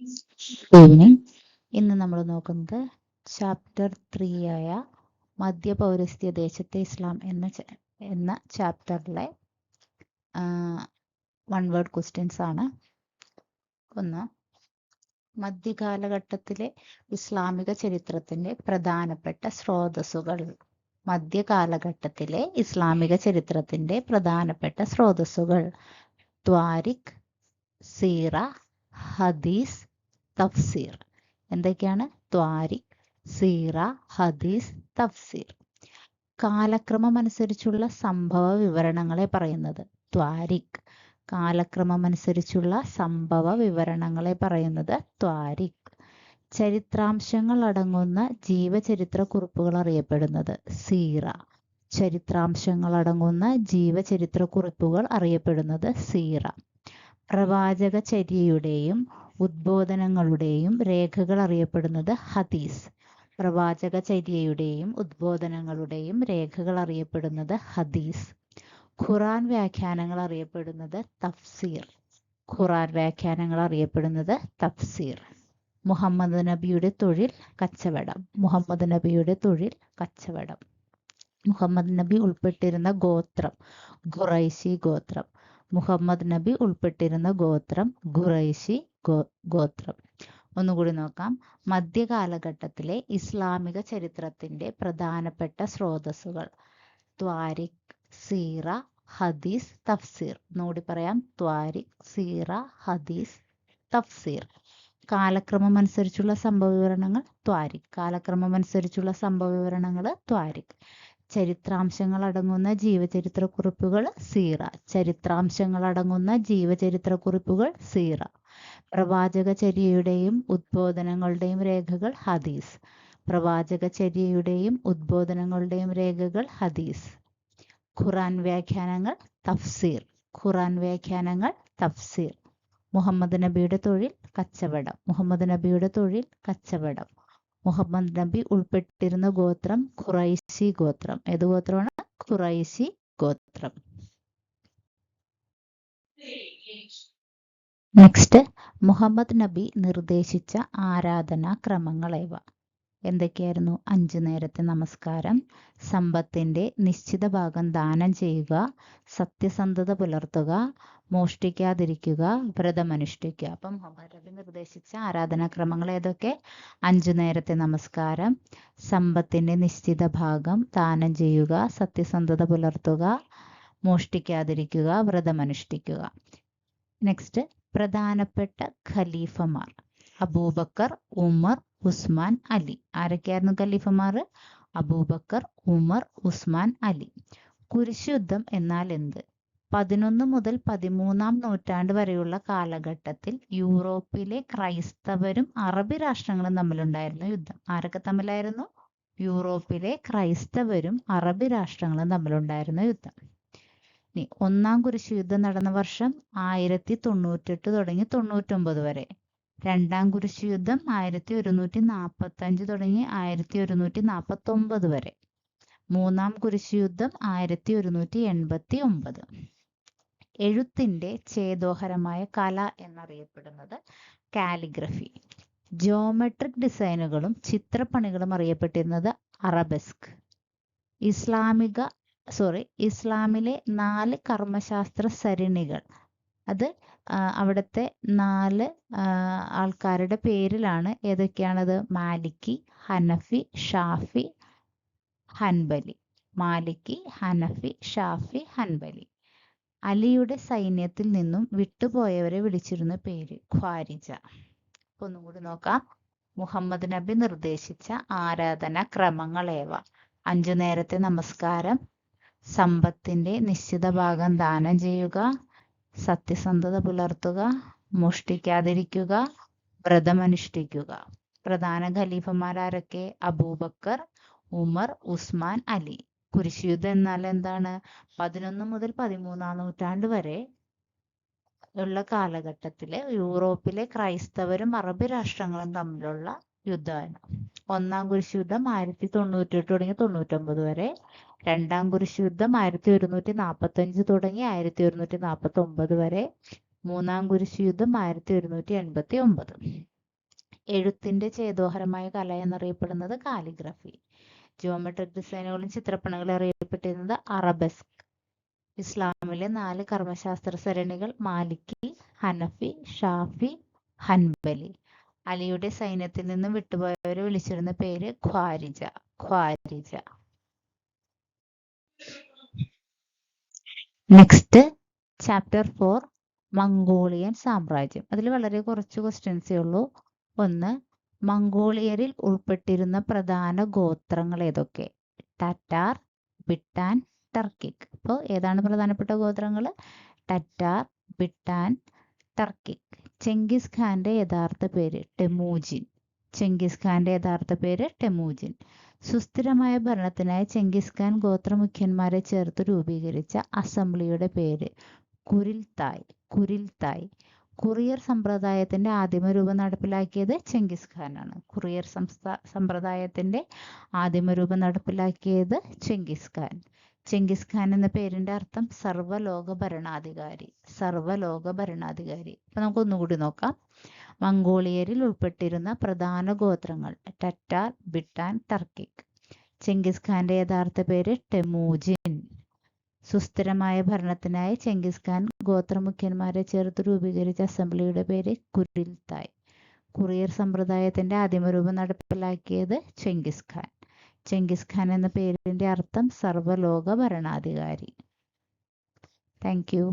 Evening. ഇന്ന് നമ്മൾ നോക്കുന്നത് ചാപ്റ്റർ 3 ആയ മധ്യപൗരസ്ത്യ ദേശത്തെ ഇസ്ലാം എന്ന ചാപ്റ്ററിലെ 1 വേർഡ് ക്വസ്റ്റ്യൻസ് ആണ്. ഒന്ന്, മധ്യകാലഘട്ടത്തിലെ ഇസ്ലാമിക ചരിത്രത്തിന്റെ പ്രധാനപ്പെട്ട സ്രോതസ്സുകൾ. മധ്യകാലഘട്ടത്തിലെ ഇസ്ലാമിക ചരിത്രത്തിന്റെ പ്രധാനപ്പെട്ട സ്രോതസ്സുകൾ: ത്വാരിഖ്, സീറ, ഹദീസ്, തഫ്സീർ. എന്തൊക്കെയാണ്? ത്വാരിഖ്, സീറ, ഹദീസ്, തഫ്സീർ. കാലക്രമം അനുസരിച്ചുള്ള സംഭവ വിവരണങ്ങളെ പറയുന്നത്. ത്വാരിഖ്, കാലക്രമം അനുസരിച്ചുള്ള സംഭവ വിവരണങ്ങളെ പറയുന്നത് ത്വാരിഖ്. ചരിത്രാംശങ്ങൾ അടങ്ങുന്ന ജീവചരിത്ര കുറിപ്പുകൾ അറിയപ്പെടുന്നത് സീറ. ചരിത്രാംശങ്ങൾ അടങ്ങുന്ന ജീവചരിത്ര കുറിപ്പുകൾ അറിയപ്പെടുന്നത് സീറ. പ്രവാചക ചര്യയുടെയും ഉദ്ബോധനങ്ങളുടെയും രേഖകൾ അറിയപ്പെടുന്നത് ഹദീസ്. പ്രവാചക ചര്യയുടെയും ഉദ്ബോധനങ്ങളുടെയും രേഖകൾ അറിയപ്പെടുന്നത് ഹദീസ്. ഖുറാൻ വ്യാഖ്യാനങ്ങൾ അറിയപ്പെടുന്നത് തഫ്സീർ. ഖുറാൻ വ്യാഖ്യാനങ്ങൾ അറിയപ്പെടുന്നത് തഫ്സീർ. മുഹമ്മദ് നബിയുടെ തൊഴിൽ കച്ചവടം. മുഹമ്മദ് നബിയുടെ തൊഴിൽ കച്ചവടം. മുഹമ്മദ് നബി ഉൾപ്പെട്ടിരുന്ന ഗോത്രം ഖുറൈശി ഗോത്രം. മുഹമ്മദ് നബി ഉൾപ്പെട്ടിരുന്ന ഗോത്രം ഖുറൈശി ഗോത്രം. ഒന്നുകൂടി നോക്കാം. മധ്യകാലഘട്ടത്തിലെ ഇസ്ലാമിക ചരിത്രത്തിന്റെ പ്രധാനപ്പെട്ട സ്രോതസ്സുകൾ: ത്വാരിഖ്, സീറ, ഹദീസ്, തഫ്സീർ. ഒന്നുകൂടി പറയാം. ത്വാരിഖ്, സീറ, ഹദീസ്, തഫ്സീർ. കാലക്രമം അനുസരിച്ചുള്ള സംഭവ വിവരണങ്ങൾ ത്വാരിഖ്. കാലക്രമം അനുസരിച്ചുള്ള സംഭവ വിവരണങ്ങൾ ത്വാരിഖ്. ചരിത്രാംശങ്ങൾ അടങ്ങുന്ന ജീവചരിത്ര കുറിപ്പുകൾ സീറ. ചരിത്രാംശങ്ങൾ അടങ്ങുന്ന ജീവചരിത്ര കുറിപ്പുകൾ സീറ. പ്രവാചക ചര്യയുടെയും ഉദ്ബോധനങ്ങളുടെയും രേഖകൾ ഹദീസ്. പ്രവാചക ചര്യയുടെയും ഉദ്ബോധനങ്ങളുടെയും രേഖകൾ ഹദീസ്. ഖുറാൻ വ്യാഖ്യാനങ്ങൾ തഫ്സീർ. ഖുറാൻ വ്യാഖ്യാനങ്ങൾ തഫ്സീർ. മുഹമ്മദ് നബിയുടെ തൊഴിൽ കച്ചവടം. മുഹമ്മദ് നബിയുടെ തൊഴിൽ കച്ചവടം. മുഹമ്മദ് നബി ഉൾപ്പെട്ടിരുന്ന ഗോത്രം ഖുറൈശി ഗോത്രം. ഏത് ഗോത്രമാണ്? ഖുറൈശി ഗോത്രം. നെക്സ്റ്റ്, മുഹമ്മദ് നബി നിർദ്ദേശിച്ച ആരാധനാ ക്രമങ്ങളേവ? എന്തൊക്കെയായിരുന്നു? 5 നേരത്തെ നമസ്കാരം, സമ്പത്തിന്റെ നിശ്ചിത ഭാഗം ദാനം ചെയ്യുക, സത്യസന്ധത പുലർത്തുക, മോഷ്ടിക്കാതിരിക്കുക, വ്രതമനുഷ്ഠിക്കുക. അപ്പം മുഹമ്മദ് നബി നിർദ്ദേശിച്ച ആരാധനാക്രമങ്ങൾ ഏതൊക്കെ? 5 നേരത്തെ നമസ്കാരം, സമ്പത്തിന്റെ നിശ്ചിത ഭാഗം ദാനം ചെയ്യുക, സത്യസന്ധത പുലർത്തുക, മോഷ്ടിക്കാതിരിക്കുക, വ്രതമനുഷ്ഠിക്കുക. നെക്സ്റ്റ്, പ്രധാനപ്പെട്ട ഖലീഫമാർ: അബൂബക്കർ, ഉമർ, ഉസ്മാൻ, അലി. ആരൊക്കെയായിരുന്നു ഖലീഫമാർ? അബൂബക്കർ, ഉമർ, ഉസ്മാൻ, അലി. കുരിശുയുദ്ധം എന്നാൽ എന്ത്? 11 മുതൽ 13-ാം നൂറ്റാണ്ട് വരെയുള്ള കാലഘട്ടത്തിൽ യൂറോപ്പിലെ ക്രൈസ്തവരും അറബി രാഷ്ട്രങ്ങളും തമ്മിലുണ്ടായിരുന്ന യുദ്ധം. ആരൊക്കെ തമ്മിലായിരുന്നു? യൂറോപ്പിലെ ക്രൈസ്തവരും അറബി രാഷ്ട്രങ്ങളും തമ്മിലുണ്ടായിരുന്ന യുദ്ധം. ഇനി 1-ാം കുരിശുയുദ്ധം നടന്ന വർഷം 1098 തുടങ്ങി 99 വരെ. 2-ാം കുരിശുയുദ്ധം 1145 തുടങ്ങി 1149 വരെ. 3-ാം കുരിശുയുദ്ധം 1189. എഴുത്തിന്റെ ചേതോഹരമായ കല എന്നറിയപ്പെടുന്നത് കാലിഗ്രഫി. ജോമെട്രിക് ഡിസൈനുകളും ചിത്രപ്പണികളും അറിയപ്പെട്ടിരുന്നത് അറബെസ്ക്. ഇസ്ലാമിലെ 4 കർമ്മശാസ്ത്ര സരണികൾ, അത് അവിടുത്തെ 4 ആൾക്കാരുടെ പേരിലാണ്. ഏതൊക്കെയാണത്? മാലിക്കി, ഹനഫി, ഷാഫി, ഹൻബലി. മാലിക്കി, ഹനഫി, ഷാഫി, ഹൻബലി. അലിയുടെ സൈന്യത്തിൽ നിന്നും വിട്ടുപോയവരെ വിളിച്ചിരുന്ന പേര് ഖ്വാരിജ. ഒന്നും കൂടി നോക്കാം. മുഹമ്മദ് നബി നിർദ്ദേശിച്ച ആരാധനാ ക്രമങ്ങളേവ? 5 നേരത്തെ നമസ്കാരം, സമ്പത്തിന്റെ നിശ്ചിത ഭാഗം ദാനം ചെയ്യുക, സത്യസന്ധത പുലർത്തുക, മോഷ്ടിക്കാതിരിക്കുക, വ്രതമനുഷ്ഠിക്കുക. പ്രധാന ഖലീഫമാരാരൊക്കെ? അബൂബക്കർ, ഉമർ, ഉസ്മാൻ, അലി. കുരിശുയുദ്ധം എന്നാൽ എന്താണ്? 11 മുതൽ 13-ാം നൂറ്റാണ്ട് വരെ ഉള്ള കാലഘട്ടത്തില് യൂറോപ്പിലെ ക്രൈസ്തവരും അറബി രാഷ്ട്രങ്ങളും തമ്മിലുള്ള യുദ്ധമാണ്. 1-ാം കുരിശുയുദ്ധം 1098 തുടങ്ങി 99 വരെ. 2-ാം കുരിശുയുദ്ധം 1145 തുടങ്ങി 1149 വരെ. 3-ാം കുരിശുയുദ്ധം 1189. എഴുത്തിന്റെ ചേതോഹരമായ കല എന്നറിയപ്പെടുന്നത് കാലിഗ്രഫി. ജിയോമെട്രിക് ഡിസൈനുകളും ചിത്രപ്പണികളും അറിയപ്പെട്ടിരുന്നത് അറബസ്ക്. ഇസ്ലാമിലെ 4 കർമ്മശാസ്ത്ര സരണികൾ മാലിക്കി, ഹനഫി, ഷാഫി, ഹൻബലി. അലിയുടെ സൈന്യത്തിൽ നിന്നും വിട്ടുപോയവരെ വിളിച്ചിരുന്ന പേര് ഖ്വാരിജ. ഖ്വാരിജ. നെക്സ്റ്റ് ചാപ്റ്റർ 4 മംഗോളിയൻ സാമ്രാജ്യം. അതിൽ വളരെ കുറച്ച് ക്വസ്റ്റ്യൻസേ ഉള്ളൂ. 1. മംഗോളിയരിൽ ഉൾപ്പെട്ടിരുന്ന പ്രധാന ഗോത്രങ്ങൾ ഏതൊക്കെ? ടാറ്റാർ, ബിട്ടാൻ, ടർക്കിക്. അപ്പോൾ ഏതാണ് പ്രധാനപ്പെട്ട ഗോത്രങ്ങൾ? ടാറ്റാർ, ബിട്ടാൻ, ടർക്കിക്. ചെങ്കിസ് ഖാന്റെ യഥാർത്ഥ പേര് ടെമൂജിൻ. ചെങ്കിസ് ഖാന്റെ യഥാർത്ഥ പേര് ടെമൂജിൻ. സുസ്ഥിരമായ ഭരണത്തിനായി ചെങ്കിസ് ഖാൻ ഗോത്രമുഖ്യന്മാരെ ചേർത്ത് രൂപീകരിച്ച അസംബ്ലിയുടെ പേര് കുരിൽത്തായ്. കുരിൽത്തായ്. കുറിയർ സമ്പ്രദായത്തിന്റെ ആദിമ രൂപം നടപ്പിലാക്കിയത് ചെങ്കിസ് ഖാനാണ്. കുറിയർ സമ്പ്രദായത്തിന്റെ ആദിമ രൂപം നടപ്പിലാക്കിയത് ചെങ്കിസ് ഖാൻ. ചെങ്കിസ് ഖാൻ എന്ന പേരിന്റെ അർത്ഥം സർവ്വലോക ഭരണാധികാരി. സർവ്വലോക ഭരണാധികാരി. അപ്പൊ നമുക്ക് ഒന്നുകൂടി നോക്കാം. മംഗോളിയരിൽ ഉൾപ്പെട്ടിരുന്ന പ്രധാന ഗോത്രങ്ങൾ ടാറ്റാർ, ബിട്ടാൻ, ടർക്കിക്. ചെങ്കിസ് ഖാന്റെ യഥാർത്ഥ പേര് ടെമൂജിൻ. സുസ്ഥിരമായ ഭരണത്തിനായി ചെങ്കിസ് ഖാൻ ഗോത്രമുഖ്യന്മാരെ ചേർത്ത് രൂപീകരിച്ച അസംബ്ലിയുടെ പേര് കുരിൽത്തായ്. കുറിയർ സമ്പ്രദായത്തിന്റെ ആദിമരൂപം നടപ്പിലാക്കിയത് ചെങ്കിസ് ഖാൻ. ചെങ്കിസ് ഖാൻ എന്ന പേരിന്റെ അർത്ഥം സർവ്വലോക ഭരണാധികാരി. Thank you.